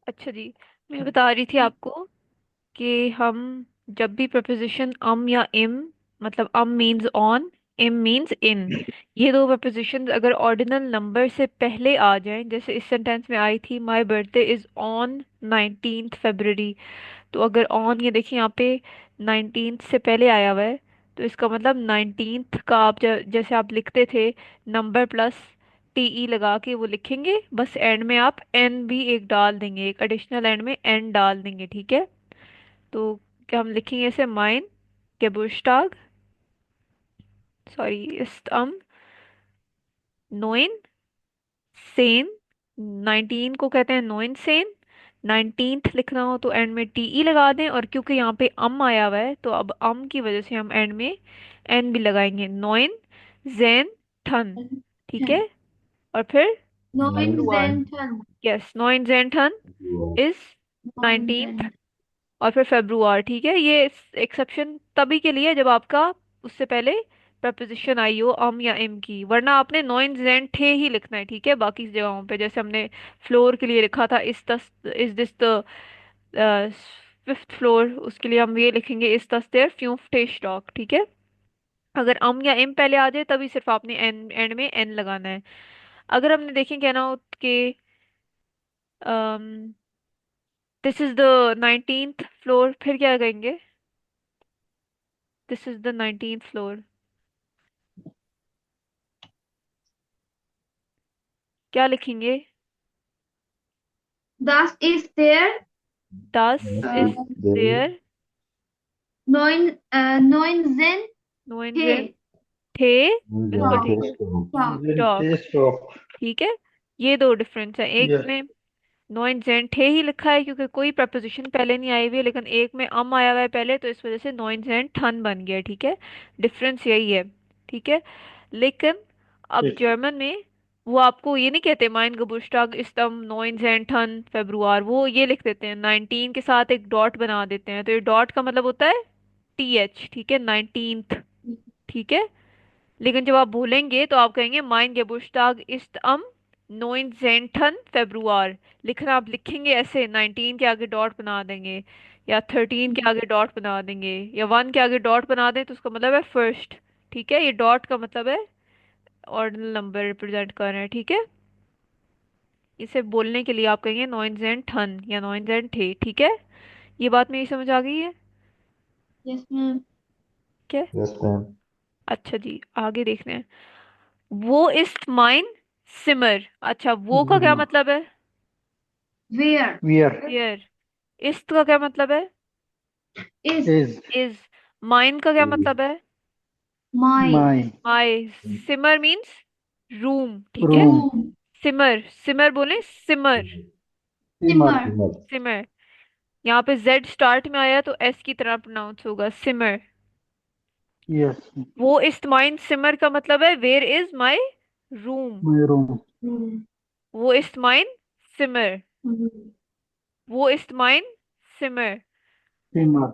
अच्छा जी, मैं बता रही थी आपको कि हम जब भी प्रपोजिशन या इम, मतलब मीन्स ऑन, इम मीन्स इन, ये दो प्रपोजिशन अगर ऑर्डिनल नंबर से पहले आ जाएं, जैसे इस सेंटेंस में आई थी my birthday is on 19th February। तो अगर ऑन, ये देखिए यहाँ पे 19th से पहले आया हुआ है, तो इसका मतलब 19th का आप जैसे आप लिखते थे नंबर प्लस टीई लगा के वो लिखेंगे, बस एंड में आप एन भी एक डाल देंगे, एक एडिशनल एंड में एन डाल देंगे, ठीक है। तो क्या हम लिखेंगे ऐसे, mine Geburtstag, sorry, ist am 9 Sen, 19 को कहते हैं 9 सेन। 19th लिखना हो तो एंड में टीई लगा दें, और क्योंकि यहाँ पे आया हुआ है तो अब की वजह से हम एंड में एन भी लगाएंगे, 9 जेन ठन, ठीक है। और फिर Neun फेब्रुआर, Centen. यस, 9 जेन ठन इज Neun 19th। Cent. और फिर फेब्रुआर, ठीक है। ये एक्सेप्शन तभी के लिए है जब आपका उससे पहले प्रपोजिशन आई हो या इम की, वरना आपने नॉइन जेंट थे ही लिखना है, ठीक है। बाकी जगहों पे जैसे हमने फ्लोर के लिए लिखा था, इस दिस द 5th फ्लोर, उसके लिए हम ये लिखेंगे इस दस देयर फ्यूफ्टे स्टॉक, ठीक है। अगर या इम पहले आ जाए तभी सिर्फ आपने एन, एंड में एन लगाना है। अगर हमने देखें कहना हो कि this is the 19th floor, फिर क्या कहेंगे, this is the 19th floor, क्या लिखेंगे। Das ist der दस This is is äh, the there, neunzehnte नोइन जेन थे, बिल्कुल Tag. ठीक है, Manifesto. Tag. स्टॉक, टेस्ट ऑफ। ठीक है। ये दो डिफरेंस है, एक यस। में नोइन जेन थे ही लिखा है क्योंकि कोई प्रपोजिशन पहले नहीं आई हुई है, लेकिन एक में आया हुआ है पहले, तो इस वजह से नोइन जेन ठन बन गया, ठीक है। डिफरेंस यही है, ठीक है। लेकिन अब ठीक। जर्मन में वो आपको ये नहीं कहते माइन geburtstag ist am 9. फेब्रुआर, वो ये लिख देते हैं 19 के साथ एक डॉट बना देते हैं, तो ये डॉट का मतलब होता है टीएच, ठीक है, 19th, ठीक है। लेकिन जब आप भूलेंगे तो आप कहेंगे माइन Geburtstag ist am 19. फेब्रुआर। लिखना आप लिखेंगे ऐसे, 19 के आगे डॉट बना देंगे, या 13 के आगे डॉट बना देंगे, या 1 के आगे डॉट बना दें तो उसका मतलब है फर्स्ट, ठीक है। ये डॉट का मतलब है ऑर्डिनल नंबर रिप्रेजेंट कर रहे हैं, ठीक है। इसे बोलने के लिए आप कहेंगे नॉइन्स एंड ठन या नॉइन्स एंड थे, ठीक है। ये बात मेरी समझ आ गई है, Yes, ma'am. क्या। Yes, ma'am. अच्छा जी, आगे देखते हैं। वो इस माइन सिमर, अच्छा वो का क्या मतलब है, Wer वियर हियर। इस का क्या मतलब है, ist इज इज। माइन का क्या मतलब है, mein माई माई। सिमर मीन्स रूम, ठीक है। Room Ruhm? सिमर, सिमर बोले, सिमर, सिमर Zimmer. सिमर। यहाँ पे जेड स्टार्ट में आया तो एस की तरह प्रोनाउंस होगा, सिमर। यस वो इस माइन सिमर का मतलब है where is my room. My room Ruhm. वो इस माइन सिमर, Ruhm. वो इस माइन सिमर। सिमर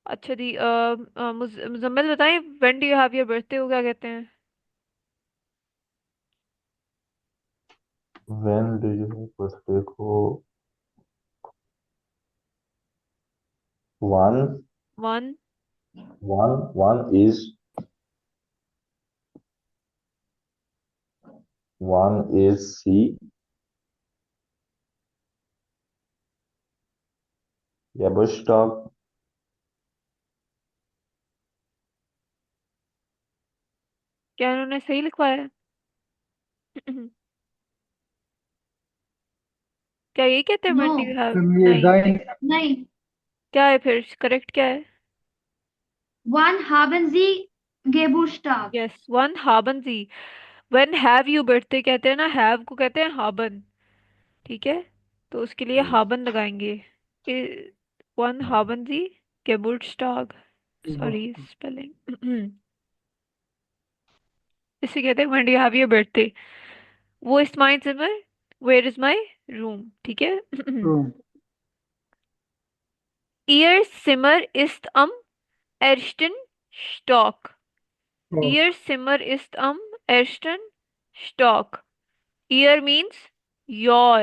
अच्छा जी, मुजम्मिल बताएं, when do you have your birthday को क्या कहते हैं। When do you have birthday को one one, one is C Geburtstag क्या इन्होंने सही लिखवाया है। क्या यही कहते हैं when do No. You have, ये नहीं, दाइन Nein. क्या है फिर, करेक्ट क्या है। Wann haben Sie Geburtstag? Yes, वन हाबन जी। व्हेन हैव यू बर्थडे कहते हैं ना, हैव को कहते हैं हाबन, ठीक है। तो उसके लिए हाबन लगाएंगे, वन हाबन जी Geburtstag, सॉरी स्पेलिंग। इसे कहते हैं when do you have your birthday. वो इज माई सिमर, वेयर इज माई रूम, ठीक है। Room Ihr Zimmer ist am ersten Stock. Ihr Zimmer ist am ersten Stock. Ihr means your.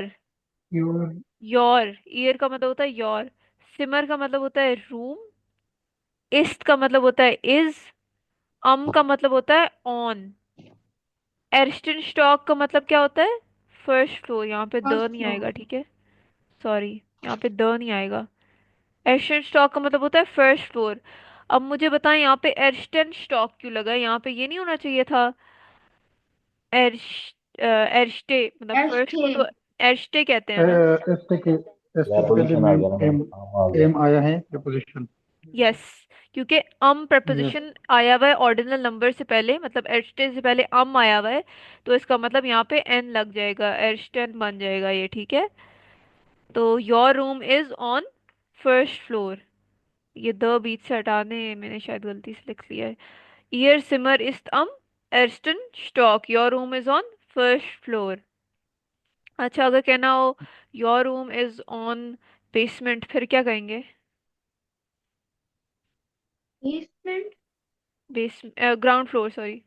Your, your, year का मतलब होता है योर। सिमर का मतलब होता है रूम। इस्ट का मतलब होता है इज। का मतलब होता है ऑन। एर्स्टन स्टॉक का मतलब क्या होता है? First floor. यहाँ पे द फर्स्ट नहीं फ्लोर। आएगा, ठीक है। सॉरी, यहाँ पे द नहीं आएगा। एर्स्टन स्टॉक का मतलब होता है फर्स्ट फ्लोर। अब मुझे बताएं, यहाँ पे एर्स्टन स्टॉक क्यों लगा है? यहाँ पे ये नहीं होना चाहिए था। एर्श एर्स्टे, मतलब फर्स्ट को एस्टे। तो एर्स्टे कहते हैं ना। एस्टे के, एस्टे के पहले प्रेपोजिशन आ मेन गया ना मैम, एम, काम आ गया। एम आया है प्रपोजिशन। यस, क्योंकि यस। प्रपोजिशन आया हुआ है ऑर्डिनल नंबर से पहले, मतलब एर्स्टे से पहले आया हुआ है। तो इसका मतलब यहाँ पे एन लग जाएगा, एर्स्टन बन जाएगा ये, ठीक है। तो your room is on first floor. ये द बीच से हटाने मैंने शायद गलती से लिख लिया है। ईयर सिमर इस्ट एर्स्टन स्टॉक, your room is on first floor. अच्छा, अगर कहना हो your room is on basement, फिर क्या कहेंगे? Basement. Base ground floor, sorry.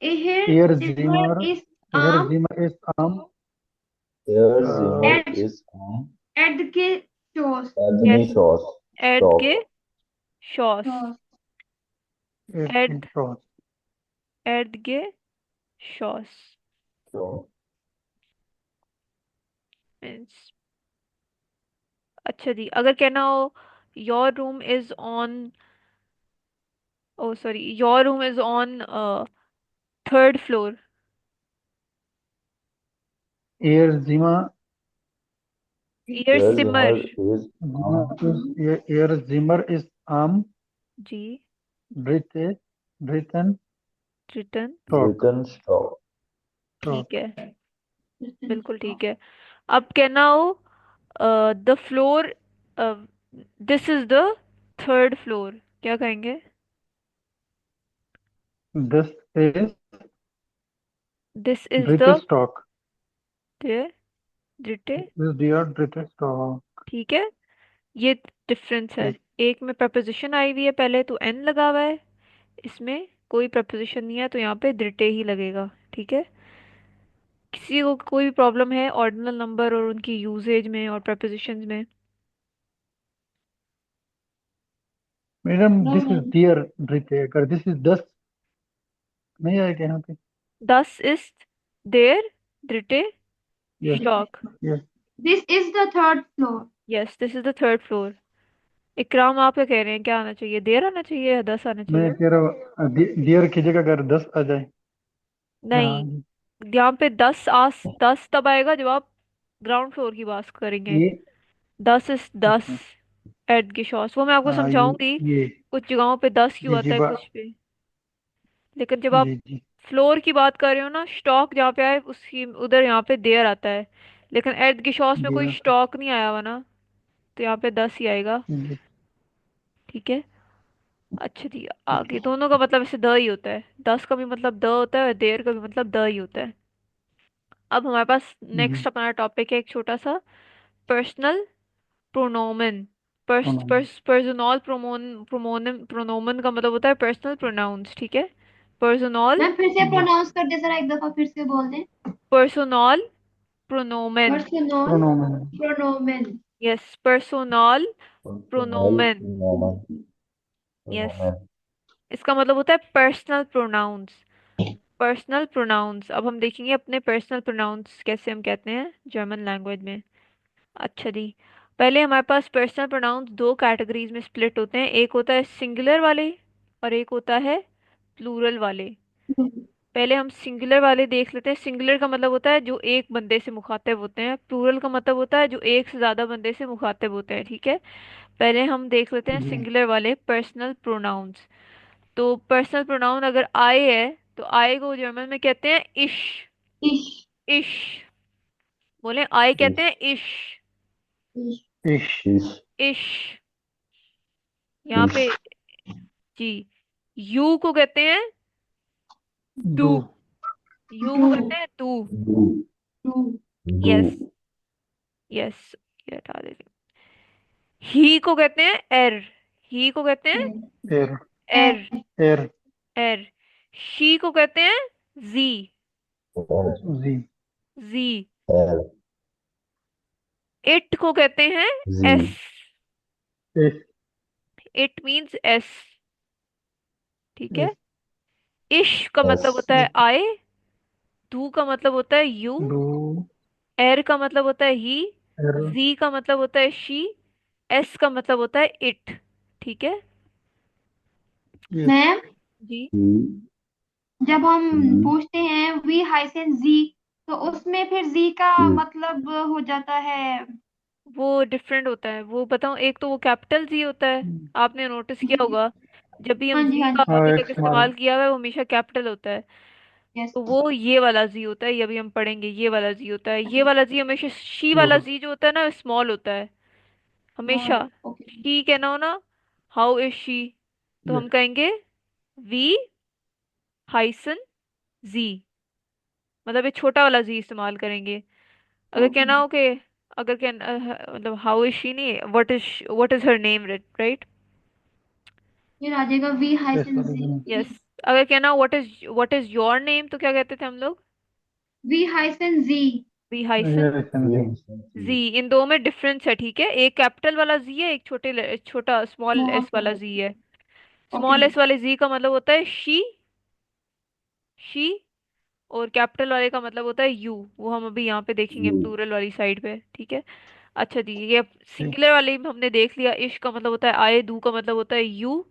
Here एयर silver जिमर, is एयर arm जिमर इज आर्म, Here Zimmer at is on the shores. Anthony yes, Shaw's eight गे stop. शॉस। Shores. एट क्रॉस। एट गे शॉस So, मीन्स। अच्छा जी, अगर कहना हो your room is on, oh sorry, your room is on third floor. एयर जिमा, ईयर here सिमर। Zimmer is on एयर जिमर इज आर्म, जी। ब्रिथ, ब्रिथन रिटर्न। टॉक, written stop. ठीक टॉक। है, बिल्कुल ठीक है। अब कहना हो the floor, this is the third floor, क्या कहेंगे? This is this is the ब्रिटिश टॉक, द्रिटे। दिस डियर ब्रिटिश टॉक। ठीक है, ये डिफरेंस है। एक में प्रपोजिशन आई हुई है पहले तो एन लगा हुआ है, इसमें कोई प्रपोजिशन नहीं है तो यहाँ पे द्रिटे ही लगेगा, ठीक है। किसी को कोई भी प्रॉब्लम है ऑर्डिनल नंबर और उनकी यूजेज में और प्रपोजिशंस में? मैडम No, दिस इज no. डियर ब्रिटे, अगर दिस इज दस नहीं आएगा यहाँ पे। दस इज देयर द्रिटे यस। स्टॉक। Yes. This is the third floor. Yes, this is the third floor. Ikram, आप क्या कह रहे हैं, क्या आना चाहिए? देर आना चाहिए या दस आना मैं चाहिए? कह रहा हूँ डियर की जगह अगर दस आ जाए। हाँ नहीं, जी। यहाँ पे दस तब आएगा जब आप ग्राउंड फ्लोर की बात करेंगे। ये, दस इज दस अच्छा। एट की शॉस, वो मैं आपको हाँ समझाऊंगी ये कुछ जगहों पे दस क्यों जी जी आता है बा कुछ पे। लेकिन जब आप जी जी फ्लोर की बात कर रहे हो ना, स्टॉक जहाँ पे आए उसकी उधर यहाँ पे देयर आता है। लेकिन एट की शॉस में कोई डियर। स्टॉक नहीं आया हुआ ना, तो यहाँ पे दस ही आएगा, जी ठीक है। अच्छा जी, आगे दोनों का मतलब ऐसे द ही होता है, दस का भी मतलब द होता है और देयर का भी मतलब द ही होता है। अब हमारे पास जी। नेक्स्ट अपना टॉपिक है एक छोटा सा, पर्सनल प्रोनोमेन। पर्सनल प्रोनोमन का मतलब होता है पर्सनल प्रोनाउंस, ठीक है। पर्सनल मैं फिर से जी। प्रोनाउंस कर दे, जरा एक दफा फिर से बोल दे। पर्सनल प्रोनोमेन। पर्सनल प्रोनोमेन। प्रोनोमेन। यस, पर्सनल Personal प्रोनोमेन। pronoun. Yes, Pronoun. इसका मतलब होता है पर्सनल प्रोनाउंस। पर्सनल प्रोनाउंस, अब हम देखेंगे अपने पर्सनल प्रोनाउंस कैसे हम कहते हैं जर्मन लैंग्वेज में। अच्छा जी, पहले हमारे पास पर्सनल प्रोनाउंस दो कैटेगरीज में स्प्लिट होते हैं, एक होता है सिंगुलर वाले और एक होता है प्लूरल वाले। पहले हम सिंगुलर वाले देख लेते हैं। सिंगुलर का मतलब होता है जो एक बंदे से मुखातिब होते हैं, प्लूरल का मतलब होता है जो एक से ज्यादा बंदे से मुखातिब होते हैं, ठीक है। पहले हम देख लेते हैं जी सिंगुलर वाले पर्सनल प्रोनाउंस। तो पर्सनल प्रोनाउन अगर आई है तो आई को जर्मन में कहते हैं इश। इश। इश, बोले आई कहते हैं Ish. इश। इश। फिश। Ish. इश, यहाँ पे Ish. जी। यू को कहते हैं टू। डू। यू को टू। कहते हैं टू। Do. टू। यस। Do. यस, ये हटा देते। ही को कहते हैं एर। ही को कहते हैं एर। एर। एन। एर। एर। शी को कहते हैं जी। जी। जी। एल। इट को कहते हैं जी। एस। एस। इट मीन्स एस। ठीक है। एस। इश का एस। मतलब होता है आई। धू का मतलब होता है यू। डू। एर का मतलब होता है ही। एर। जी का मतलब होता है शी। एस का मतलब होता है इट। ठीक है। यस। मैम, जी। ई। जब हम ई। पूछते हैं वी हाइफन जी, तो उसमें फिर जी का ई। मतलब हो जाता है। वो डिफरेंट होता है, वो बताऊं, एक तो वो कैपिटल जी होता है। आपने नोटिस किया जी। होगा, जब भी हाँ हम जी, जी हाँ का जी। अभी हाँ, तक एक स्मॉल। इस्तेमाल किया हुआ है वो हमेशा कैपिटल होता है। यस। तो वो ये वाला जी होता है, ये अभी हम पढ़ेंगे, ये वाला जी होता है। ये अच्छा। वाला जी हमेशा, शी वाला स्मॉल। जी जो होता है ना स्मॉल होता है स्मॉल। हमेशा। ओके। शी कहना हो ना, हाउ इज शी, तो हम यस। कहेंगे वी हाइसन जी, मतलब ये छोटा वाला जी इस्तेमाल करेंगे। अगर ओके। कहना हो कि, अगर मतलब हाउ इज शी नहीं, what is her name, right. फिर आ जाएगा वी यस। हाइफन जी। यस। अगर कहना हो व्हाट इज योर नेम, तो क्या कहते थे हम लोग? वी हाइफन जी। वी हाइसन यस। वी। जी। जी। इन दो में डिफरेंस है, ठीक है। एक कैपिटल वाला जी है, एक छोटा स्मॉल स्मॉल। एस वाला जी है। ओके। स्मॉल एस वाले जी का मतलब होता है शी। और कैपिटल वाले का मतलब होता है यू। वो हम अभी यहाँ पे देखेंगे यू। प्लूरल वाली साइड पे, ठीक है। अच्छा जी, ये जी। सिंगुलर वाले में हमने देख लिया। इश का मतलब होता है आई, दू का मतलब होता है यू,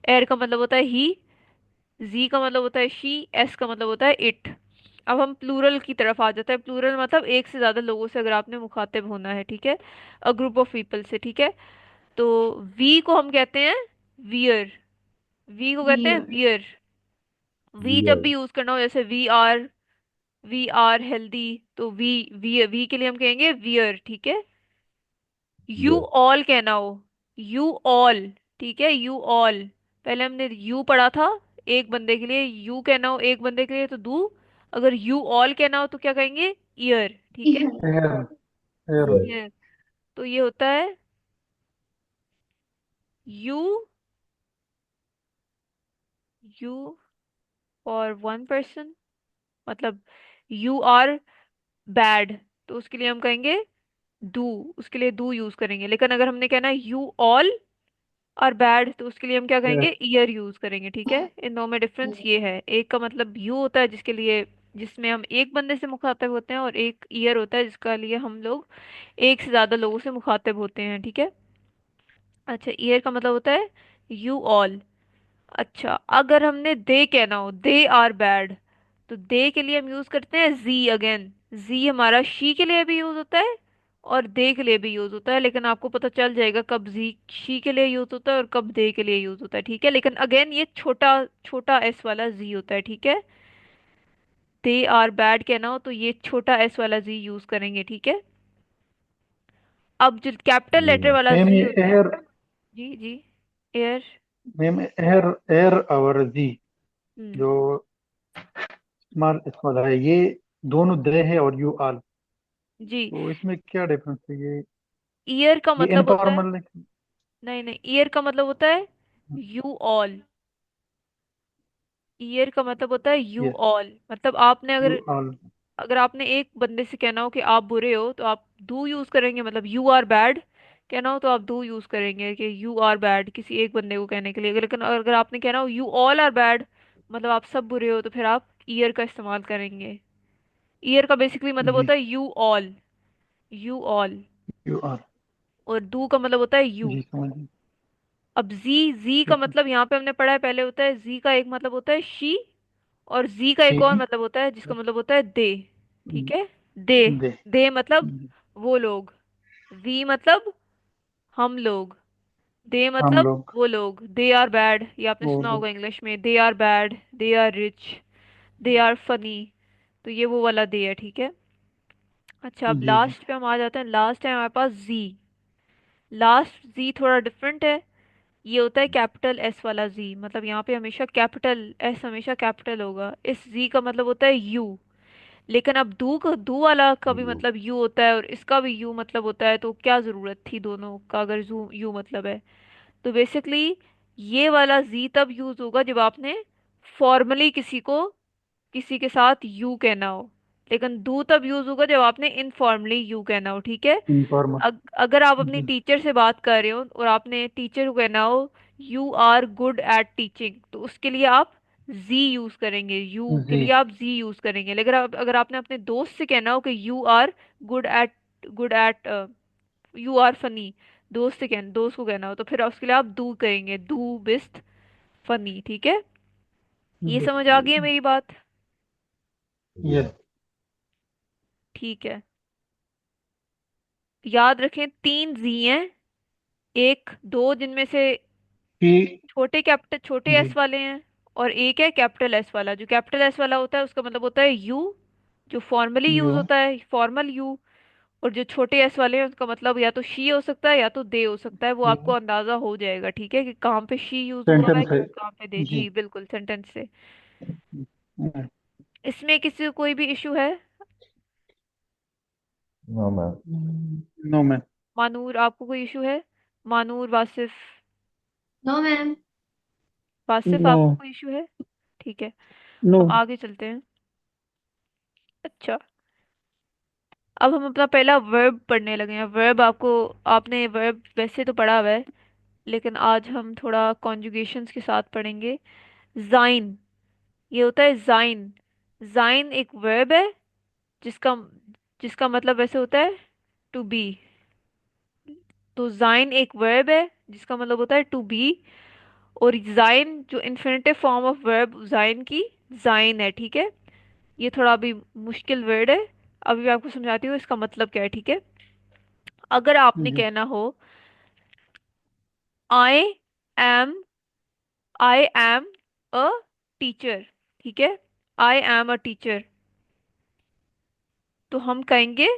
एर का मतलब होता है ही, जी का मतलब होता है शी, एस का मतलब होता है इट। अब हम प्लूरल की तरफ आ जाते हैं। प्लूरल मतलब एक से ज्यादा लोगों से अगर आपने मुखातिब होना है, ठीक है, अ ग्रुप ऑफ पीपल से, ठीक है। तो वी को हम कहते हैं वियर। वी को कहते हैं वियर। वियर। वी जब वियर। भी यूज करना हो, जैसे वी आर हेल्दी, तो वी के लिए हम कहेंगे वियर, ठीक है। You wear. ऑल कहना हो, यू ऑल, ठीक है, यू ऑल। पहले हमने यू पढ़ा था एक बंदे के लिए, यू कहना हो एक बंदे के लिए तो दू। अगर यू ऑल कहना हो तो क्या कहेंगे? ईयर, ठीक है। एर। एर। वियर। Yes. तो ये होता है you, you for one person, मतलब यू आर बैड, तो उसके लिए हम कहेंगे डू, उसके लिए डू यूज करेंगे। लेकिन अगर हमने कहना है यू ऑल आर बैड, तो उसके लिए हम क्या यस। करेंगे? ईयर यूज करेंगे, ठीक है। इन दोनों में डिफरेंस ये है, एक का मतलब यू होता है जिसके लिए, जिसमें हम एक बंदे से मुखातिब होते हैं, और एक ईयर होता है जिसका लिए हम लोग एक से ज्यादा लोगों से मुखातिब होते हैं, ठीक है। अच्छा, ईयर का मतलब होता है यू ऑल। अच्छा, अगर हमने दे कहना हो दे आर बैड, तो दे के लिए हम यूज करते हैं जी अगेन। जी हमारा शी के लिए भी यूज होता है और दे के लिए भी यूज होता है, लेकिन आपको पता चल जाएगा कब जी शी के लिए यूज होता है और कब दे के लिए यूज होता है, ठीक है। लेकिन अगेन ये छोटा छोटा एस वाला जी होता है, ठीक है। दे आर बैड कहना हो तो ये छोटा एस वाला जी यूज करेंगे, ठीक है। अब जो कैपिटल लेटर हम्म। वाला मैम जी ये होता है, एर। जी जी, एयर। मैम एर। एर और जी हम्म। जो स्मॉल स्मॉल है, ये दोनों दे है और यू आल। जी। तो इसमें क्या डिफरेंस है ईयर का ये मतलब होता है, इनफॉर्मल। नहीं नहीं, ईयर का मतलब होता है यू ऑल। ईयर का मतलब होता है यू यस। ऑल, मतलब आपने यू अगर, आल। अगर आपने एक बंदे से कहना हो कि आप बुरे हो, तो आप डू यूज करेंगे, मतलब यू आर बैड कहना हो तो आप डू यूज करेंगे कि यू आर बैड, किसी एक बंदे को कहने के लिए। लेकिन अगर आपने कहना हो यू ऑल आर बैड, मतलब आप सब बुरे हो, तो फिर आप ईयर का इस्तेमाल करेंगे। ईयर का बेसिकली मतलब जी। होता है you all, you all. You all. और डू का मतलब होता है यू। जी समझ गए। अब जी, जी का ठीक है। मतलब यहाँ पे हमने पढ़ा है पहले, होता है जी का एक मतलब होता है शी, और जी का एक और शी। मतलब होता है जिसका मतलब होता है दे, ठीक है। दे, दे। दे मतलब वो लोग। वी मतलब हम लोग। दे हम मतलब लोग। वो लोग। दे आर बैड, ये आपने वो सुना लोग। होगा इंग्लिश में, they are bad, they are rich, they are funny, तो ये वो वाला दे है, ठीक है। अच्छा, अब जी जी। लास्ट पे हम आ जाते हैं। लास्ट है हमारे पास जी। लास्ट जी थोड़ा डिफरेंट है। ये होता है कैपिटल एस वाला जी, मतलब यहाँ पे हमेशा कैपिटल एस, हमेशा कैपिटल होगा। इस जी का मतलब होता है यू। लेकिन अब दू वाला का भी यू। मतलब यू होता है और इसका भी यू मतलब होता है, तो क्या जरूरत थी दोनों का अगर यू यू मतलब है? तो बेसिकली ये वाला जी तब यूज होगा जब आपने फॉर्मली किसी को, किसी के साथ यू कहना हो। लेकिन डू तब यूज होगा जब आपने इनफॉर्मली यू कहना हो, ठीक है। इनफॉर्मल। अगर आप अपनी जी। टीचर से बात कर रहे हो और आपने टीचर को कहना हो you are good at teaching, तो उसके लिए आप जी यूज करेंगे, यू के जी। लिए आप जी यूज करेंगे। लेकिन अगर आपने अपने दोस्त से कहना हो कि you are good at you are funny, दोस्त को कहना हो, तो फिर उसके लिए आप डू करेंगे, डू बिस्ट फनी, ठीक है। ये समझ आ गई है मेरी बात? यस। ठीक है। याद रखें, तीन जी हैं, एक दो जिनमें से पी। छोटे जी। एस वाले हैं, और एक है कैपिटल एस वाला। जो कैपिटल एस वाला होता है उसका मतलब होता है यू, जो फॉर्मली यूज यू। होता है, फॉर्मल यू। और जो छोटे एस वाले हैं उसका मतलब या तो शी हो सकता है या तो दे हो सकता है, वो आपको अंदाजा हो जाएगा, ठीक है, कि कहाँ पे शी यूज हो रहा है, सेंटेंस है। कहाँ पे दे। जी। जी बिल्कुल, सेंटेंस से। इसमें किसी को कोई भी इशू है? No ma'am. No ma'am. Manoor, आपको कोई इशू है? Manoor, Wasif? No ma'am. Wasif, no. आपको कोई इशू है? ठीक है, नो। अब आगे चलते हैं। अच्छा, अब हम अपना पहला वर्ब पढ़ने लगे हैं। वर्ब आपको, आपने वर्ब वैसे तो पढ़ा हुआ है, लेकिन आज हम थोड़ा कॉन्जुगेशंस के साथ पढ़ेंगे। जाइन, ये होता है जाइन। जाइन एक वर्ब है जिसका जिसका मतलब वैसे होता है टू बी। तो जाइन एक वर्ब है जिसका मतलब होता है टू बी। और जाइन जो इन्फिनेटिव फॉर्म ऑफ वर्ब जाइन की, जाइन है, ठीक है। ये थोड़ा अभी मुश्किल वर्ड है, अभी मैं आपको समझाती हूँ इसका मतलब क्या है, ठीक है। अगर आपने जी। कहना हो I am I am a teacher, ठीक है, आई एम अ टीचर, तो हम कहेंगे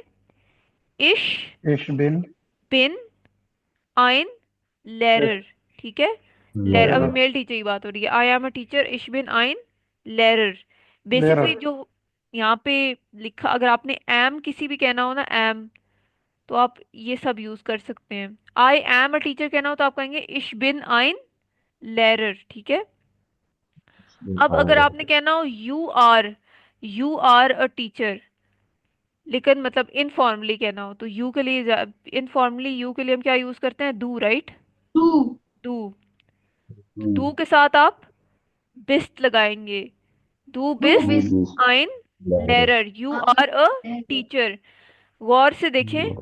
इश इश बिन। बिन आइन लेरर, ठीक है। लेर, अभी लेरर। मेल टीचर की बात हो रही है। आई एम अ टीचर इश बिन आइन लेरर। Basically Lerer. जो यहाँ पे लिखा, अगर आपने एम किसी भी कहना हो ना, एम, तो आप ये सब यूज कर सकते हैं। आई एम अ टीचर कहना हो तो आप कहेंगे इश बिन आइन लेरर, ठीक है। अब अगर आपने कहना हो यू आर अ टीचर, लेकिन मतलब इनफॉर्मली कहना हो, तो यू के लिए, इनफॉर्मली यू के लिए हम क्या यूज करते हैं, डू, राइट। टू। डू, तो डू के साथ आप बिस्ट लगाएंगे, डू डू बिस्ट बिस। डू आइन लेरर। लेरर, यू आर अ टीचर। गौर से देखें,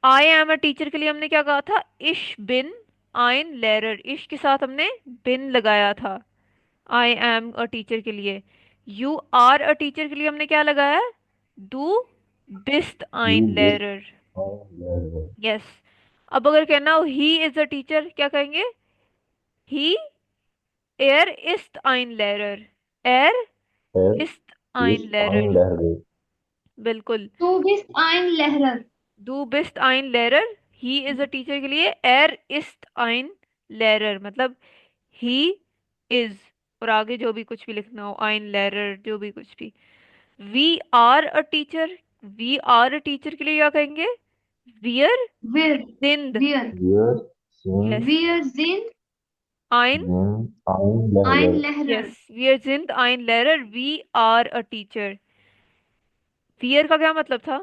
आई एम अ टीचर के लिए हमने क्या कहा था, इश बिन आइन लेरर, इश के साथ हमने बिन लगाया था आई एम अ टीचर के लिए। यू आर अ टीचर के लिए हमने क्या लगाया है, डू बिस्ट डू आइन बिस लेरर। और लेरर। यस। अब अगर कहना हो ही इज अ टीचर, क्या कहेंगे, ही एर इस्ट आइन लेरर, एर फिर इस्ट आइन इस लेरर, आइन लेरर। बिल्कुल। टू बिस आइन लहरर। डू बिस्ट आइन Lerer, he is a teacher के लिए एर इस्ट आइन लेरर, मतलब ही इज, और आगे जो भी कुछ भी लिखना हो, आइन लेरर, जो भी कुछ भी। We are a teacher, we are a teacher के लिए क्या कहेंगे, वियर विर। जिंद। वियर। वियर यस, सिंस वियर जिन आइन, जिन आइन आइन लेरर। लहरर। यस, वियर जिंद आइन लेरर, वी आर अ टीचर। वियर का क्या मतलब था,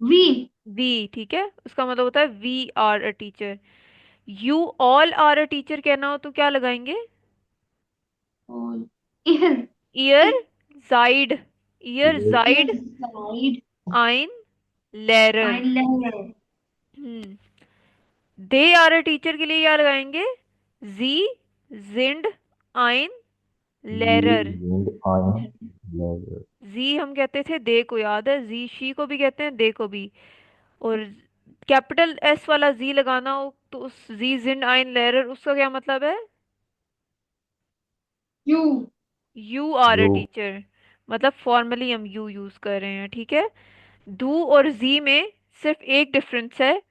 वी। वी, ठीक है, उसका मतलब होता है we are a teacher. You all are a teacher कहना हो तो क्या लगाएंगे, और ईयर। ईयर जाइड, ईयर वियर जाइड ईयर साइड आइन लेरर। आइन लहरर। हम्म। दे आर अ टीचर के लिए क्या लगाएंगे, जी जिंड आइन लेरर। जिंद आइन लेरर। जी हम कहते थे दे को, याद है, जी शी को भी कहते हैं, दे को भी। और कैपिटल एस वाला जी लगाना हो तो उस जी जिंड आइन लेरर, उसका क्या मतलब है, you. You are a you. Teacher, मतलब फॉर्मली हम यू यूज कर रहे हैं, ठीक है। डू और जी में सिर्फ एक डिफरेंस है,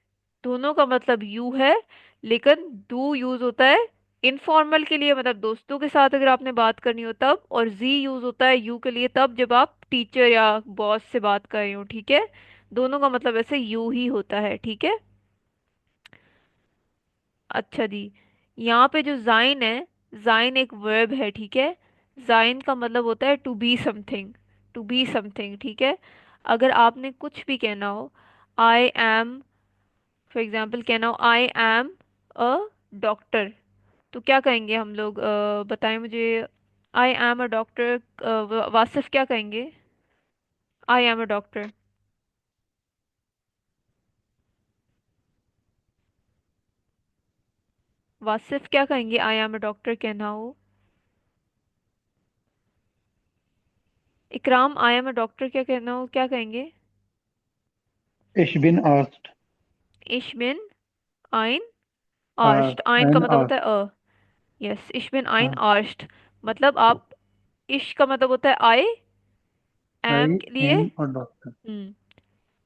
दोनों का मतलब यू है, लेकिन डू यूज होता है इनफॉर्मल के लिए, मतलब दोस्तों के साथ अगर आपने बात करनी हो तब, और जी यूज होता है यू के लिए तब जब आप टीचर या बॉस से बात कर रहे हो, ठीक है। दोनों का मतलब ऐसे यू ही होता है, ठीक है। अच्छा जी, यहाँ पे जो जाइन है, जाइन एक वर्ब है, ठीक है। जाइन का मतलब होता है to be something, to be something, ठीक है। अगर आपने कुछ भी कहना हो, आई एम, फॉर एग्जाम्पल कहना हो आई एम अ डॉक्टर, तो क्या कहेंगे हम लोग, बताएं मुझे। I am a doctor, Wasif क्या कहेंगे? I am a doctor. Wasif क्या कहेंगे आई एम अ डॉक्टर कहना हो? इकराम आई एम अ डॉक्टर क्या कहना हो, क्या कहेंगे? Ich bin Arzt. इश बिन आइन आर्स्ट, आइन का Ein मतलब होता Arzt. है यस, इश बिन आइन हाँ, आर्स्ट, मतलब आप, इश का मतलब होता है आई, एम I के लिए, am a doctor.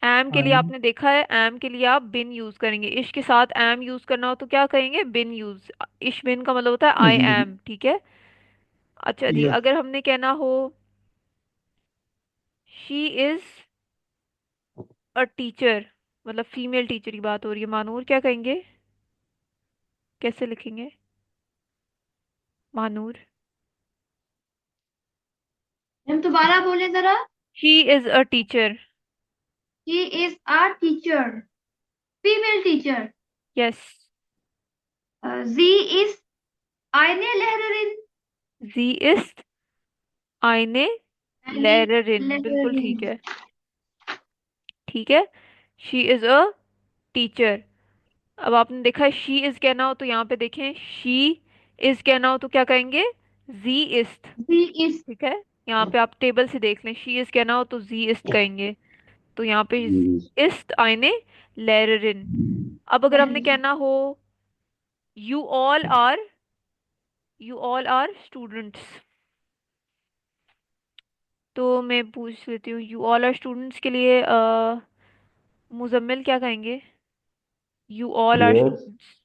एम के लिए I'm आपने देखा है, एम के लिए आप बिन यूज करेंगे, इश के साथ एम यूज करना हो तो क्या कहेंगे? बिन यूज। इश बिन का मतलब होता है आई जी, एम, ठीक है। अच्छा जी, yes. अगर हमने कहना हो शी इज अ टीचर, मतलब फीमेल टीचर की बात हो रही है, मानूर क्या कहेंगे? कैसे लिखेंगे मानूर? हम दोबारा बोले जरा। She is a teacher. She is are teacher, female teacher. Yes. जी इज आयने लहरिन, जी इज आइने आयने लेररिन, बिल्कुल लहरिन। ठीक है, ठीक है। She is a teacher. अब आपने देखा शी इज कहना हो तो यहाँ पे देखें, शी इज कहना हो तो क्या कहेंगे? जी इस्ट, जी इज ठीक है। यहाँ पे आप टेबल से देख लें, शी इज कहना हो तो जी इस्ट कहेंगे, तो यहाँ पे Yes. इस्ट आइने लेररिन। अब अगर हमने लहरिन। कहना हो you all are, you all are students, तो मैं पूछ लेती हूँ यू ऑल आर स्टूडेंट्स के लिए मुजम्मिल क्या कहेंगे? You all are Years, students.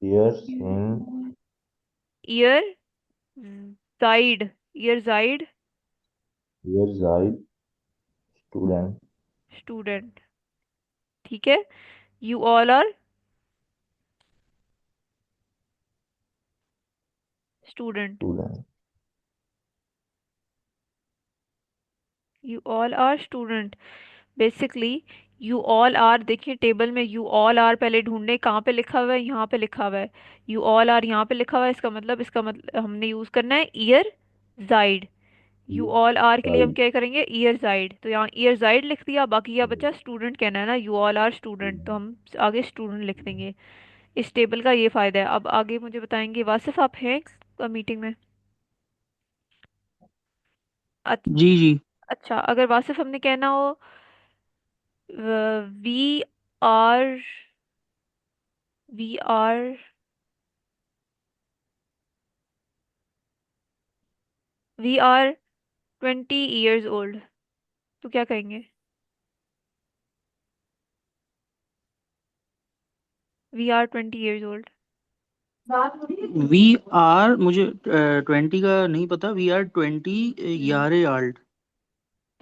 years in, ईयर जाइड, ईयर जाइड years I student, स्टूडेंट, ठीक है। You all are student, student, you all are student. Basically you all are, देखिए टेबल में यू ऑल आर पहले ढूंढने, कहाँ पे लिखा हुआ है? यहाँ पे लिखा हुआ है। यू ऑल आर यहाँ पे लिखा हुआ है, इसका मतलब हमने यूज करना है ईयर जाइड। यू years ऑल आर के लिए हम I क्या करेंगे? ईयर जाइड, तो यहाँ ईयर जाइड लिख दिया, बाकी क्या बचा? स्टूडेंट कहना है ना, यू ऑल आर स्टूडेंट, तो हम आगे स्टूडेंट लिख देंगे। इस टेबल का ये फायदा है। अब आगे मुझे बताएंगे, वासिफ आप हैं मीटिंग में? अच्छ- जी जी। अच्छा, अगर वासिफ हमने कहना हो we are, we are we are 20 years old, तो क्या कहेंगे? We are 20 years old। We are, मुझे 20 का नहीं पता। वी आर 20 हम्म, यारे आल्ट।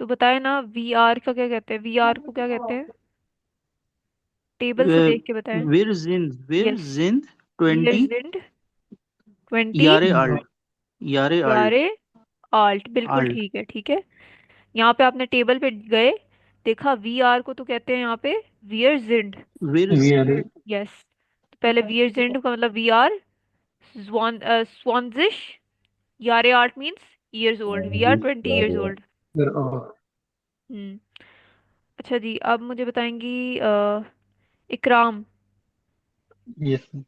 तो बताए ना वी आर का क्या कहते हैं, वी आर को क्या कहते हैं? टेबल से देख के बताएं। विर यस, जिंद ईयर 20 जिंड 20 यारे आल्ट। यारे आल्ट। यारे आल्ट, बिल्कुल आल्ट। ठीक है, ठीक है। यहाँ पे आपने टेबल पे गए, देखा वी आर को तो कहते हैं यहाँ पे वियर जिंड। विर We are जिंद। यस, पहले वियर जिंड का मतलब वी आर स्वानजिश, यारे आर्ट means years old, we are this 20 years area. old। there are. हम्म। अच्छा जी, अब मुझे बताएंगी इकराम। Yes.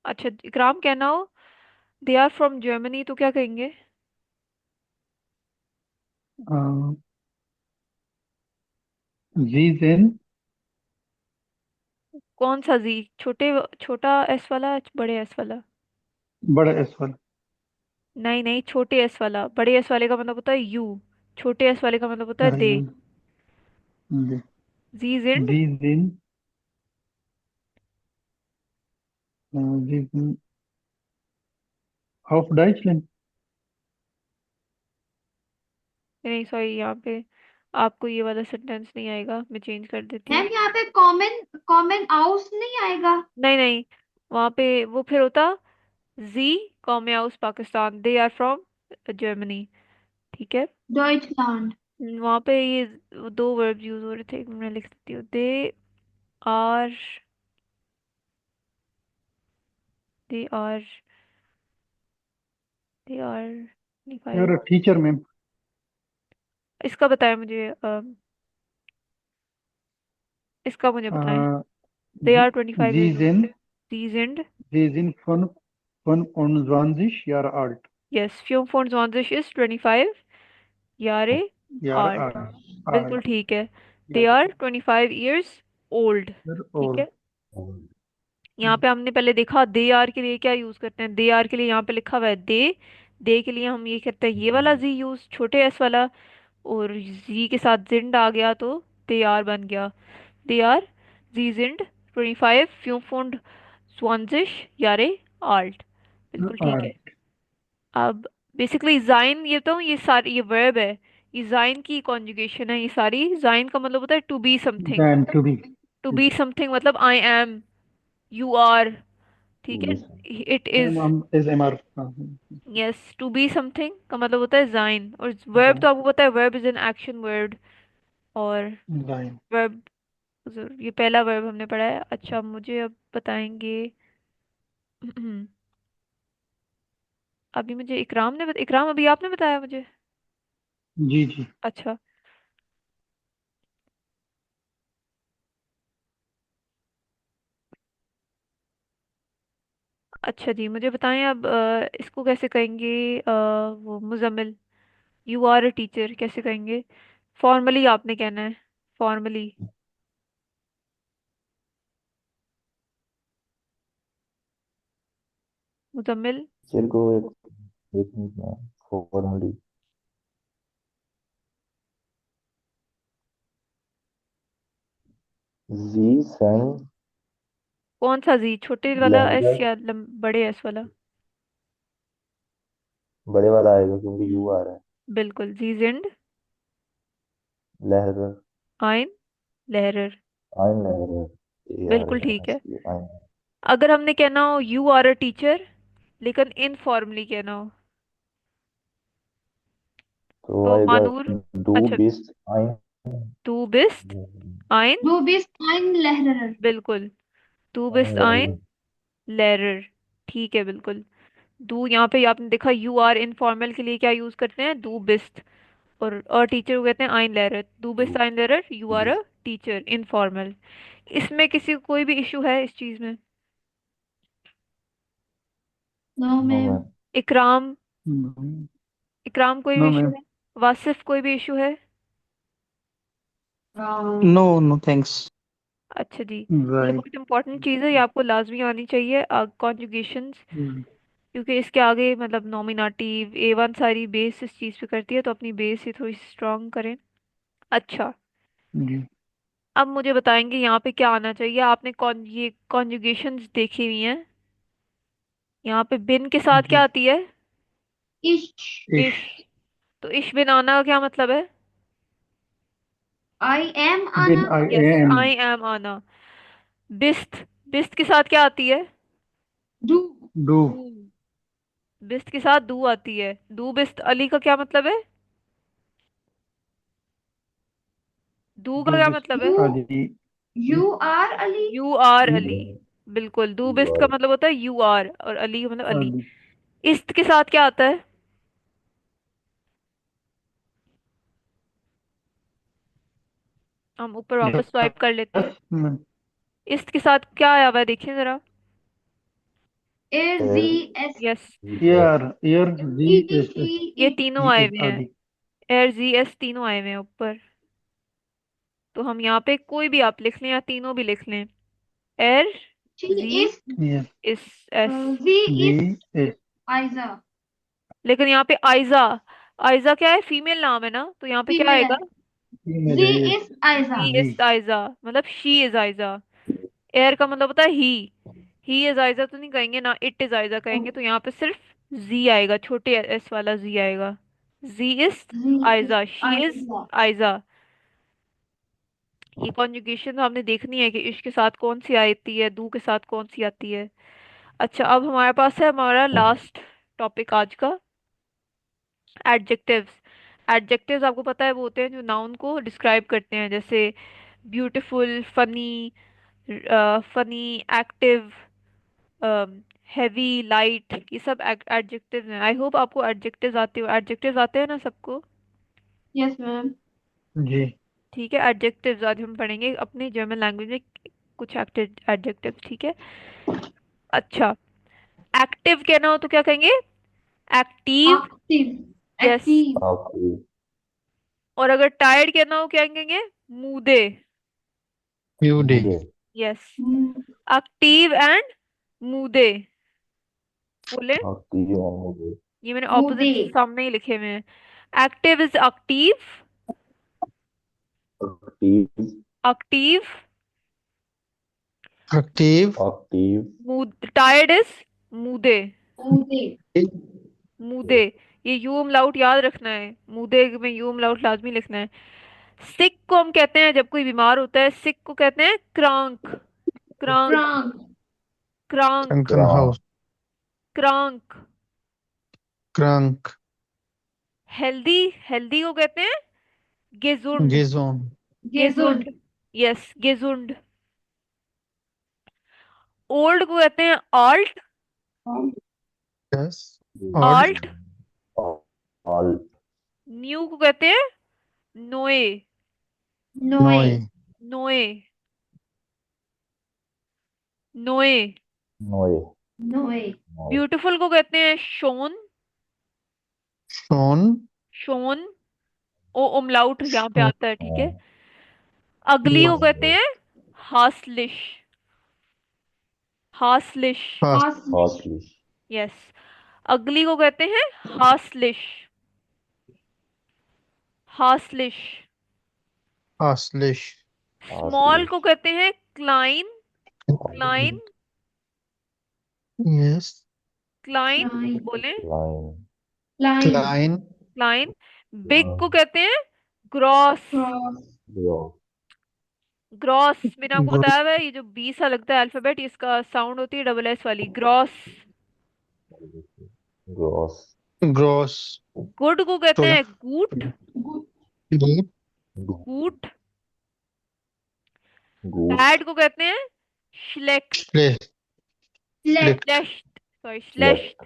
अच्छा, इकराम कहना हो दे आर फ्रॉम जर्मनी, तो क्या कहेंगे? Uh, Sie sind कौन सा जी? छोटे, छोटा एस वाला, बड़े एस वाला? बड़ा एस वाला। नहीं नहीं, छोटे एस वाला, बड़े एस वाले का मतलब होता है यू, छोटे एस वाले का मतलब होता है अरे दे। यार, जी। जी जिंड Sie sind Sie auf Deutschland. नहीं सॉरी, यहाँ पे आपको ये वाला सेंटेंस नहीं आएगा, मैं चेंज कर देती मैम हूँ। यहाँ पे कॉमन कॉमन हाउस नहीं आएगा? नहीं नहीं, वहाँ पे वो फिर होता जी कॉमयाउस Pakistan, they are from Germany. ठीक है। डॉइचलैंड। वहाँ पे ये दो वर्ब यूज हो रहे थे, मैं लिख देती हूँ। Are they are they are You're 25। a teacher, ma'am. इसका बताएं मुझे, इसका मुझे बताएं। Uh, they are 25 Sie years old। sind, सीजेंड। Sie sind 25 Jahre alt. Yes, 25 is 25 यारे Jahre आर्ट। alt. बिल्कुल ठीक है। दे Jahre आर 25 years ओल्ड। ठीक old. है। यहाँ पे हमने पहले देखा दे आर के लिए क्या यूज करते हैं। दे आर के लिए यहाँ पे लिखा हुआ है दे के लिए हम ये करते हैं ये वाला जी यूज, छोटे एस वाला। और जी के साथ जिंड आ गया तो दे आर बन गया। दे आर जी जिंड 25 फ्यूफुंड स्वांजिश यारे आल्ट। बिल्कुल ठीक है। Alt. अब बेसिकली जाइन, ये तो ये सारी ये वर्ब है, ये जाइन की कॉन्जुगेशन है। ये सारी जाइन का मतलब होता है to be something. Then to be. To be something मतलब आई एम, यू आर। ठीक है। It is. Is MR. Yes, to be something का मतलब होता है जाइन। और वर्ब तो आपको पता है, verb is an action word. और Line. वर्ब, ये पहला वर्ब हमने पढ़ा है। अच्छा, मुझे अब बताएंगे। अभी मुझे इकराम अभी आपने बताया मुझे। जी जी। अच्छा। अच्छा जी, मुझे बताएं अब इसको कैसे कहेंगे। वो Muzammil, you are a teacher कैसे कहेंगे। फॉर्मली आपने कहना है, फॉर्मली। मुजम्मिल। टीचर को एक मिनट में फॉर्मली जी सन कौन सा जी, छोटे वाला एस लहजा या बड़े एस वाला। बड़े वाला आएगा क्योंकि यू आ रहा है। बिल्कुल, जी जिंड लहर आइन लहरर। आइन लहर ए आर बिल्कुल एन ठीक एस है। ए आइन। अगर हमने कहना हो यू आर अ टीचर, लेकिन इनफॉर्मली कहना हो, तो तो आएगा मानूर। दो अच्छा, बिस्ट आइन। तू बिस्त आइन। Du bist ein Lehrer। बिल्कुल, तू आइन बिस्त आइन लहर लेरर। ठीक है, बिल्कुल। दू यहाँ पे आपने देखा, यू आर इनफॉर्मल के लिए क्या यूज करते हैं, दू बिस्त। और अ टीचर को कहते हैं आइन लेरर। दू बिस्त आइन लेरर, you are a teacher informal. इसमें किसी को कोई भी इशू है इस चीज में। No no ma'am. Ma'am. Ikram, No, इकराम कोई भी no, इशू ma'am. है। वासिफ कोई भी इशू है। No no thanks. अच्छा जी। ये Right. बहुत इंपॉर्टेंट चीज़ है, ये आपको लाजमी आनी चाहिए, कॉन्जुगेशंस। Mm, क्योंकि इसके आगे मतलब नॉमिनेटिव A1 सारी बेस इस चीज़ पे करती है, तो अपनी बेस ही थोड़ी स्ट्रांग करें। अच्छा। जी अब मुझे बताएंगे यहाँ पे क्या आना चाहिए। आपने ये कॉन्जुगेशंस देखी हुई हैं। यहाँ पे बिन के साथ क्या जी। आती है, Ich। इश। Ish. तो इश बिन आना का क्या मतलब है। I am Bin Anna। I yes, am. I am आना। बिस्त, बिस्त के साथ क्या आती है, Du। Do. दू। बिस्त के साथ दू आती है। दू बिस्त अली का क्या मतलब है, दू का Do क्या bist मतलब है, You। Ali. You are Ali। You are You Ali. बिल्कुल, दू यू बिस्त का आर मतलब होता है यू आर, और अली का मतलब अली। Ali. इस्त के साथ क्या आता है, हम ऊपर Yes. वापस स्वाइप कर लेते हैं। Ma'am. इस्त के साथ क्या आया हुआ है, देखिए जरा। Er एर sie es। Yes, Here. Here. The is. ये Ich। तीनों The आए is हुए हैं। Ali. एर जी एस तीनों आए हुए हैं ऊपर। तो हम यहाँ पे कोई भी आप लिख लें या तीनों भी लिख लें। एर Sie जी ist। Yes. इस S. Sie ist The is. Isa। लेकिन यहाँ पे आइजा, आइजा क्या है, फीमेल नाम है ना, तो यहाँ पे क्या फीमेल आएगा, है। Female Sie is. ist Isa। He is The. आइजा, मतलब शी इज आइजा। एयर का मतलब होता है ही, ही इज आइजा तो नहीं कहेंगे ना, इट इज आइजा कहेंगे, तो यहाँ पे सिर्फ जी आएगा, छोटे एस वाला जी आएगा। जी इज जी आइजा, शी इज आइजा। आइजा। ये कॉन्जुगेशन तो आपने देखनी है कि इश के साथ कौन सी आती है, दू के साथ कौन सी आती है। अच्छा, अब हमारे पास है हमारा लास्ट टॉपिक आज का, एडजेक्टिव्स। एडजेक्टिव्स आपको पता है वो होते हैं जो नाउन को डिस्क्राइब करते हैं, जैसे beautiful, funny, funny, active, heavy, light, ये सब एडजेक्टिव्स हैं। आई होप आपको एडजेक्टिव्स आते हैं ना सबको। Yes ma'am. जी। ठीक है, एडजेक्टिव्स आज हम पढ़ेंगे अपनी जर्मन लैंग्वेज में, कुछ एडजेक्टिव्स, ठीक है। अच्छा, एक्टिव कहना हो तो क्या कहेंगे? एक्टिव। एक्टिव। यस। एक्टिव। आपकी और अगर टायर्ड कहना हो क्या कहेंगे? मूदे। म्यूडे। मुझे यस। एक्टिव एंड मूदे बोले। आपकी मुझे ये मैंने मुदे। ऑपोजिट सामने ही लिखे हुए हैं। Active is active, active active. Active. Active मूद, टायर्ड इज मूदे, मुदे। मूदे। ये यू अमलाउट याद रखना है, मूदे में यू अमलाउट लाजमी लिखना है। सिक को हम कहते हैं जब कोई बीमार होता है, सिक को कहते हैं क्रांक, क्रांक, फ्रांक। क्रांक, क्रंकन क्रांक हाउस। क्रांक। क्रंक। हेल्दी, हेल्दी को कहते हैं गेजुंड, गेजोन। गेजुंड। गेजुंड। यस, गेजुंड। ओल्ड को कहते हैं alt, yes. Alt. Alt. All new को कहते हैं नोए, नोए। नोए। नोए, नोए। नोए नोए। नोए ब्यूटीफुल को कहते हैं शोन, शोन। शोन। ओ उमलाउट यहाँ पे शोन। आता है, ठीक है। अगली को कहते हैं हासलिश, हासलिश। फास्ट। हासलिश। हॉर्सलिश यस, अगली को कहते हैं हासलिश, हासलिश। हासलिश। स्मॉल हॉर्सलिश को कहते हैं क्लाइन, क्लाइन, यस। क्लाइन लाइन। बोले, लाइन लाइन। क्लाइन। क्लाइन। बिग को कहते हैं ग्रॉस, क्रॉस। Grow gross. मैंने आपको ग्रो, बताया हुआ है ये जो बी सा लगता है अल्फाबेट, इसका साउंड होती है डबल एस वाली, ग्रॉस। ग्रॉस ग्रोस। गुड को कहते तो हैं गूट, गुड। गुड। गूट। गूट बैड को कहते हैं श्लेक्ट, प्ले। फ्लैट। फ्लिक्ट। श्लेष्ट, सॉरी स्लेट श्लेष्ट,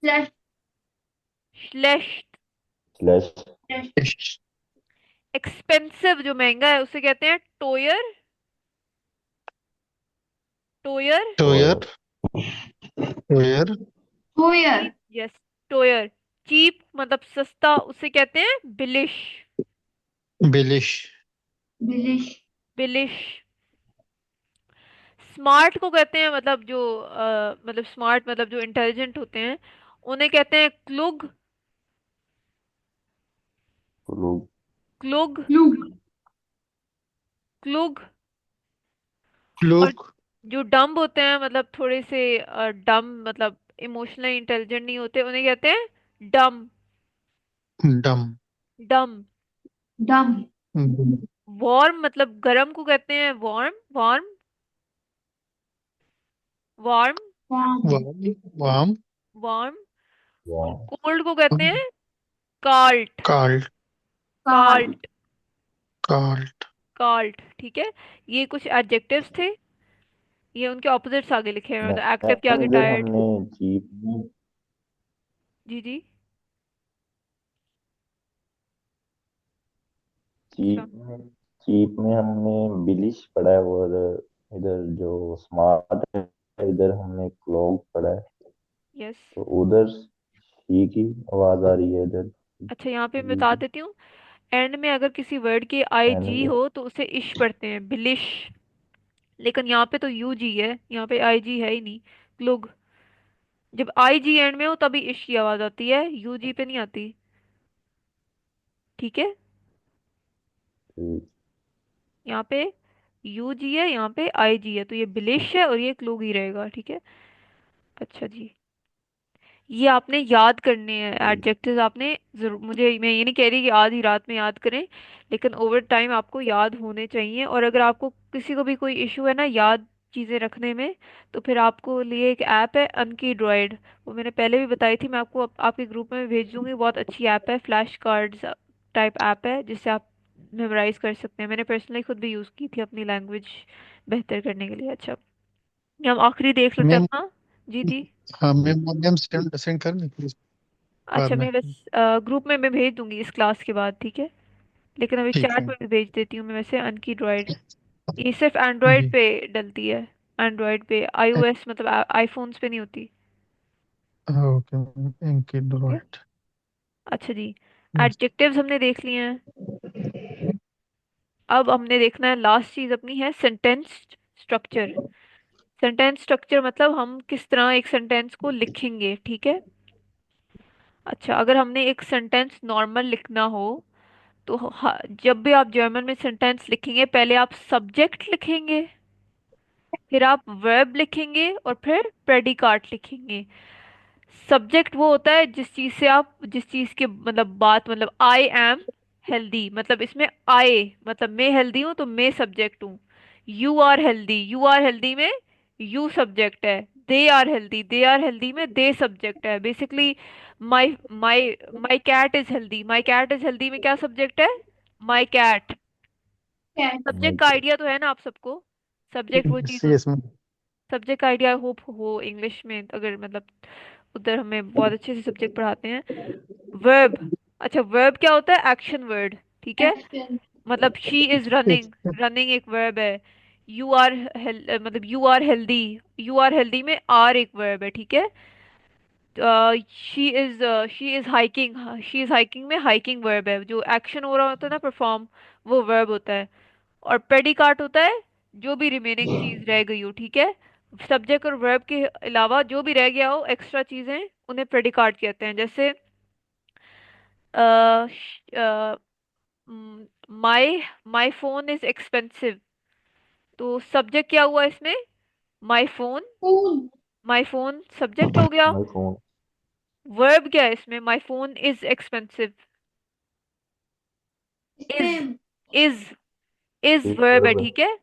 फ्लैश। श्लेष्ट। स्लेश एक्सपेंसिव जो महंगा है उसे कहते हैं टोयर, टोयर। टोयर। टोयर टोयर। होयर। चीप, यस, टोयर। चीप मतलब सस्ता, उसे कहते हैं बिलिश, बिलिश। बिलिश। बिलिश। स्मार्ट को कहते हैं मतलब जो मतलब स्मार्ट मतलब जो इंटेलिजेंट होते हैं, उन्हें कहते हैं क्लुग, क्लूग क्लुग, क्लूग। क्लुग। और क्लूक। जो डम्ब होते हैं मतलब थोड़े से डम मतलब इमोशनली इंटेलिजेंट नहीं होते, उन्हें कहते हैं डम, डम। डम। डम। वार्म मतलब गर्म को कहते हैं वार्म, वार्म, वार्म, वार्म। वाम। वाम। वार्म। और वार्म कोल्ड को कहते हैं काल्ट, काल्ट। कार्ड। काल्ट, काल्ट। काल्ट, ठीक है। ये कुछ एडजेक्टिव्स थे, ये उनके ऑपोजिट्स आगे लिखे हैं, मतलब एक्टिव के आगे मैनेजर टायर्ड। हमने जीप में जी जी। अच्छा, जीप में हमने बिलिश पढ़ा है, और इधर जो स्मार्ट है इधर हमने क्लॉग पढ़ा है, यस। तो उधर शी की आवाज आ रही है इधर अच्छा, यहाँ पे मैं जी बता की देती हूँ, एंड में अगर किसी वर्ड के आई एंड जी में हो तो उसे इश पढ़ते हैं, बिलिश। लेकिन यहाँ पे तो यू जी है, यहाँ पे आई जी है ही नहीं। क्लुग, जब आई जी एंड में हो तभी इश की आवाज आती है, यू जी पे नहीं आती, ठीक है। यहाँ पे यू जी है, यहाँ पे आई जी है, तो ये बिलिश है और ये क्लोगी रहेगा, ठीक है। अच्छा जी, ये आपने याद करने हैं एडजेक्टिव्स, आपने जरूर, मुझे मैं ये नहीं कह रही कि आधी रात में याद करें, लेकिन ओवर टाइम आपको याद होने चाहिए। और अगर आपको किसी को भी कोई इशू है ना याद चीज़ें रखने में, तो फिर आपको लिए एक ऐप है अनकी ड्रॉइड, वो मैंने पहले भी बताई थी, मैं आपको आपके ग्रुप में भेज दूंगी, बहुत अच्छी ऐप है, फ्लैश कार्ड्स टाइप ऐप है जिससे आप मेमोराइज कर सकते हैं। मैंने पर्सनली खुद भी यूज़ की थी अपनी लैंग्वेज बेहतर करने के लिए। अच्छा, ये हम आखिरी देख लेते हैं मैम। अपना। जी जी। हाँ मैम, मैम सेंड सेंड कर दें प्लीज बाद अच्छा, में। मैं बस ग्रुप में मैं भेज दूंगी इस क्लास के बाद, ठीक है, लेकिन अभी ठीक चैट है में भी भेज देती हूँ मैं वैसे अनकी ड्रॉइड। ये सिर्फ एंड्रॉयड जी। पे डलती है, एंड्रॉयड पे, आईओएस मतलब आईफोन्स पे नहीं होती। ओके, इनकी ठीक है। राइट। अच्छा जी, एडजेक्टिव्स हमने देख लिए हैं। अब हमने देखना है लास्ट चीज अपनी है सेंटेंस स्ट्रक्चर। सेंटेंस स्ट्रक्चर मतलब हम किस तरह एक सेंटेंस को लिखेंगे, ठीक है। अच्छा, अगर हमने एक सेंटेंस नॉर्मल लिखना हो तो जब भी आप जर्मन में सेंटेंस लिखेंगे पहले आप सब्जेक्ट लिखेंगे, फिर आप वर्ब लिखेंगे और फिर प्रेडिकाट लिखेंगे। सब्जेक्ट वो होता है जिस चीज से आप, जिस चीज के मतलब बात, मतलब आई एम हेल्दी, मतलब इसमें आई मतलब मैं हेल्दी हूँ तो मैं सब्जेक्ट हूँ। यू आर हेल्दी में यू सब्जेक्ट है। दे आर हेल्दी में दे सब्जेक्ट है। Basically my my my cat is healthy, my cat is healthy में क्या सब्जेक्ट है, माई कैट। सब्जेक्ट का आइडिया तो है ना आप सबको, सब्जेक्ट वो चीज, सी एस में। सब्जेक्ट का आइडिया होप हो इंग्लिश में, अगर मतलब उधर हमें बहुत अच्छे से सब्जेक्ट पढ़ाते हैं। वर्ब, अच्छा वर्ब क्या होता है, एक्शन वर्ड, ठीक है। एक्शन। मतलब शी इज रनिंग, रनिंग एक वर्ब है। यू आर मतलब यू आर हेल्दी में आर एक वर्ब है, ठीक है। She is hiking, she is hiking में हाइकिंग वर्ब है, जो एक्शन हो रहा होता है ना परफॉर्म, वो वर्ब होता है। और प्रेडिकाट होता है जो भी रिमेनिंग चीज रह गई हो, ठीक है। सब्जेक्ट और वर्ब के अलावा जो भी रह गया हो एक्स्ट्रा चीजें, उन्हें प्रेडिकाट कहते हैं। जैसे माई माई फोन इज एक्सपेंसिव, तो सब्जेक्ट क्या हुआ इसमें, my phone, phone. My phone subject हो गया। माय फोन वर्ब क्या है इसमें, my phone is expensive, is इसमें इज इज इज वर्ब है, वर्ब ठीक है।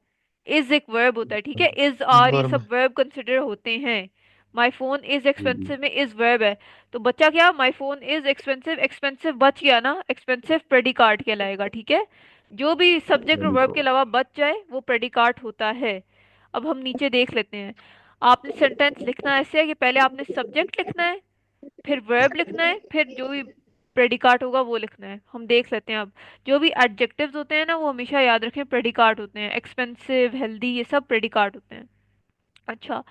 इज एक वर्ब होता है, ठीक है, इज आर ये वर्ब। सब वर्ब कंसिडर होते हैं। माई फोन इज है। एक्सपेंसिव में इज वर्ब है, तो बच्चा क्या, my phone is expensive, expensive बच गया ना, एक्सपेंसिव प्रेडिकाट कहलाएगा, ठीक है। जो भी सब्जेक्ट और वर्ब के अलावा बच जाए वो प्रेडिकाट होता है। अब हम नीचे देख लेते हैं। आपने सेंटेंस लिखना ऐसे है कि पहले आपने सब्जेक्ट लिखना है, फिर वर्ब लिखना है, फिर जो भी प्रेडिकाट होगा वो लिखना है। हम देख लेते हैं अब। जो भी एडजेक्टिव्स होते हैं ना वो हमेशा याद रखें प्रेडिकाट होते हैं, एक्सपेंसिव, हेल्दी, ये सब प्रेडिकाट होते हैं। अच्छा,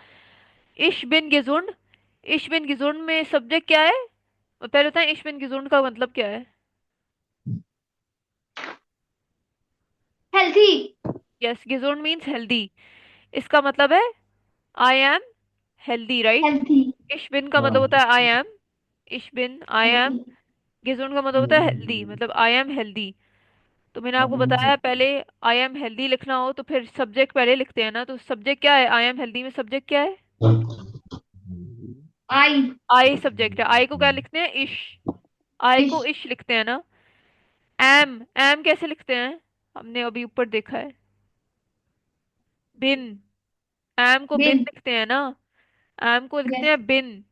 इश बिन गेजुंड, इश बिन गेजुंड में सब्जेक्ट क्या है, और पहले बताएं इश बिन गेजुंड का मतलब क्या है। हेल्थी। यस, गेजुंड मीन्स हेल्दी, इसका मतलब है I am healthy, right. Healthy. इश बिन का मतलब होता हाँ। है आई एम, इश बिन आई एम, हेल्थी। गेजुंड का मतलब होता है हेल्दी, मतलब आई एम हेल्दी। तो मैंने आपको बताया पहले, आई एम हेल्दी लिखना हो तो फिर सब्जेक्ट पहले लिखते हैं ना, तो सब्जेक्ट क्या है, आई एम हेल्दी में सब्जेक्ट क्या है, आई। आई सब्जेक्ट है। आई को क्या लिखते हैं, इश, आई फिश। को इश लिखते हैं ना। एम, एम कैसे लिखते हैं, हमने अभी ऊपर देखा है, बिन, एम को बिन बिन। लिखते हैं ना, एम को लिखते यस। हैं बिन।